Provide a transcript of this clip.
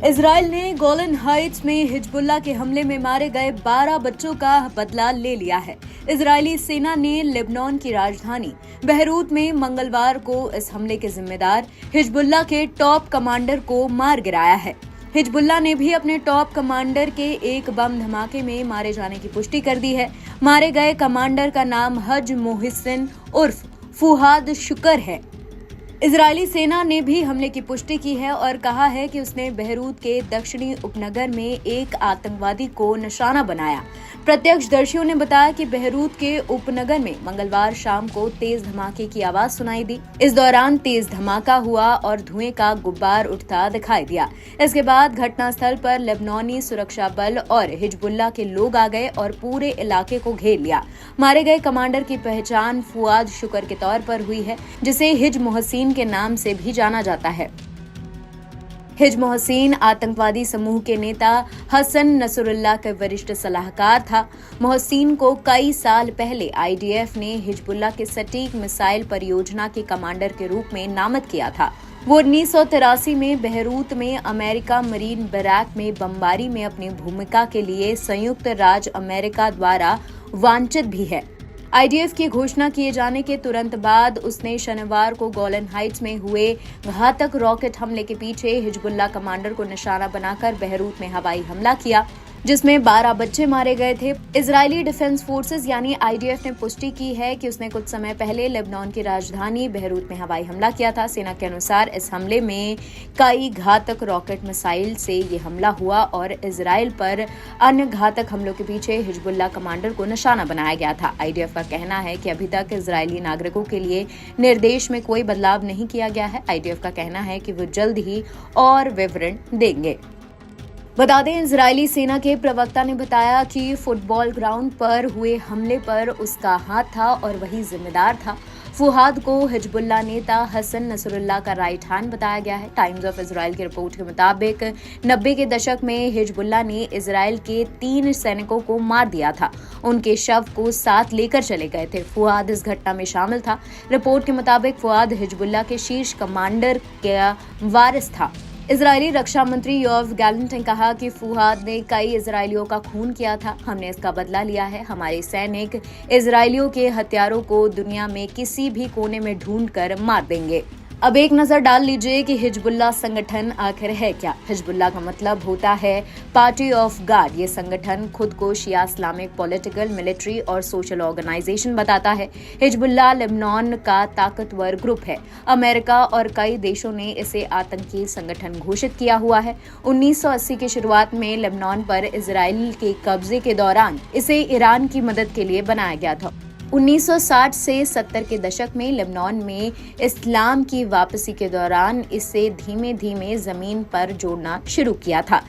Israel ने Golan Heights में Hezbollah के हमले में मारे गए 12 बच्चों का बदला ले लिया है। इजरायली सेना ने लेबनान की राजधानी बेरूत में मंगलवार को इस हमले के जिम्मेदार हिजबुल्लाह के टॉप कमांडर को मार गिराया है। हिजबुल्लाह ने भी अपने टॉप कमांडर के एक बम धमाके में मारे जाने की पुष्टि कर दी है। मारे गए कमांडर का नाम हज मोहसिन उर्फ फुहाद शुक्र है। इजरायली सेना ने भी हमले की पुष्टि की है और कहा है कि उसने बेरूत के दक्षिणी उपनगर में एक आतंकवादी को निशाना बनाया। प्रत्यक्षदर्शियों ने बताया कि बेरूत के उपनगर में मंगलवार शाम को तेज धमाके की आवाज सुनाई दी। इस दौरान तेज धमाका हुआ और धुएं का गुब्बार उठता दिखाई दिया। इसके बाद घटनास्थल पर लेबनानी सुरक्षा बल और हिजबुल्लाह के लोग आ गए और पूरे इलाके को घेर लिया। मारे गए कमांडर की पहचान फुआद शुक्र के तौर पर हुई है, जिसे हिज मोहसिन के नाम से भी जाना जाता है। हिज मोहसिन आतंकवादी समूह के नेता हसन नसरुल्लाह के वरिष्ठ सलाहकार था। मोहसिन को कई साल पहले आईडीएफ ने हिजबुल्लाह के सटीक मिसाइल परियोजना के कमांडर के रूप में नामित किया था। वो 1983 में बेरूत में अमेरिका मरीन बैरक में बमबारी में अपनी भूमिका के लिए संयुक्त राज्य अमेरिका द्वारा वांछित भी है। आईडीएफ की घोषणा किए जाने के तुरंत बाद उसने शनिवार को गोलन हाइट्स में हुए घातक रॉकेट हमले के पीछे हिजबुल्लाह कमांडर को निशाना बनाकर बेरूत में हवाई हमला किया, जिसमें 12 बच्चे मारे गए थे। इजरायली डिफेंस फोर्सेस यानी आईडीएफ ने पुष्टि की है कि उसने कुछ समय पहले लेबनान की राजधानी बेरूत में हवाई हमला किया था। सेना के अनुसार इस हमले में कई घातक रॉकेट मिसाइल से ये हमला हुआ और इजराइल पर अन्य घातक हमलों के पीछे हिजबुल्लाह कमांडर को निशाना बनाया गया था। आईडीएफ का कहना है कि अभी तक इजरायली नागरिकों के लिए निर्देश में कोई बदलाव नहीं किया गया है। आईडीएफ का कहना है कि वो जल्द ही और विवरण देंगे। बता दें, इजरायली सेना के प्रवक्ता ने बताया कि फुटबॉल ग्राउंड पर हुए हमले पर उसका हाथ था और वही जिम्मेदार था। फुहाद को हिजबुल्लाह नेता हसन नसरुल्लाह का राइट हैंड बताया गया है। टाइम्स ऑफ इजराइल की रिपोर्ट के मुताबिक 90 के दशक में हिजबुल्लाह ने इजराइल के 3 सैनिकों को मार दिया था। उनके शव को साथ लेकर चले गए थे। फुहाद इस घटना में शामिल था। रिपोर्ट के मुताबिक फुहाद हिजबुल्लाह के शीर्ष कमांडर का वारिस था। इजरायली रक्षा मंत्री योआव गैलेंट ने कहा कि फुहाद ने कई इजरायलियों का खून किया था। हमने इसका बदला लिया है। हमारे सैनिक इजरायलियों के हत्यारों को दुनिया में किसी भी कोने में ढूंढकर मार देंगे। अब एक नजर डाल लीजिए कि हिजबुल्लाह संगठन आखिर है क्या। हिजबुल्लाह का मतलब होता है पार्टी ऑफ गॉड। ये संगठन खुद को शिया इस्लामिक पॉलिटिकल, मिलिट्री और सोशल ऑर्गेनाइजेशन बताता है। हिजबुल्लाह लेबनान का ताकतवर ग्रुप है। अमेरिका और कई देशों ने इसे आतंकी संगठन घोषित किया हुआ है। 1980 की शुरुआत में लेबनान पर इजराइल के कब्जे के दौरान इसे ईरान की मदद के लिए बनाया गया था। 1960 से 70 के दशक में लेबनान में इस्लाम की वापसी के दौरान इसे धीमे धीमे जमीन पर जोड़ना शुरू किया था।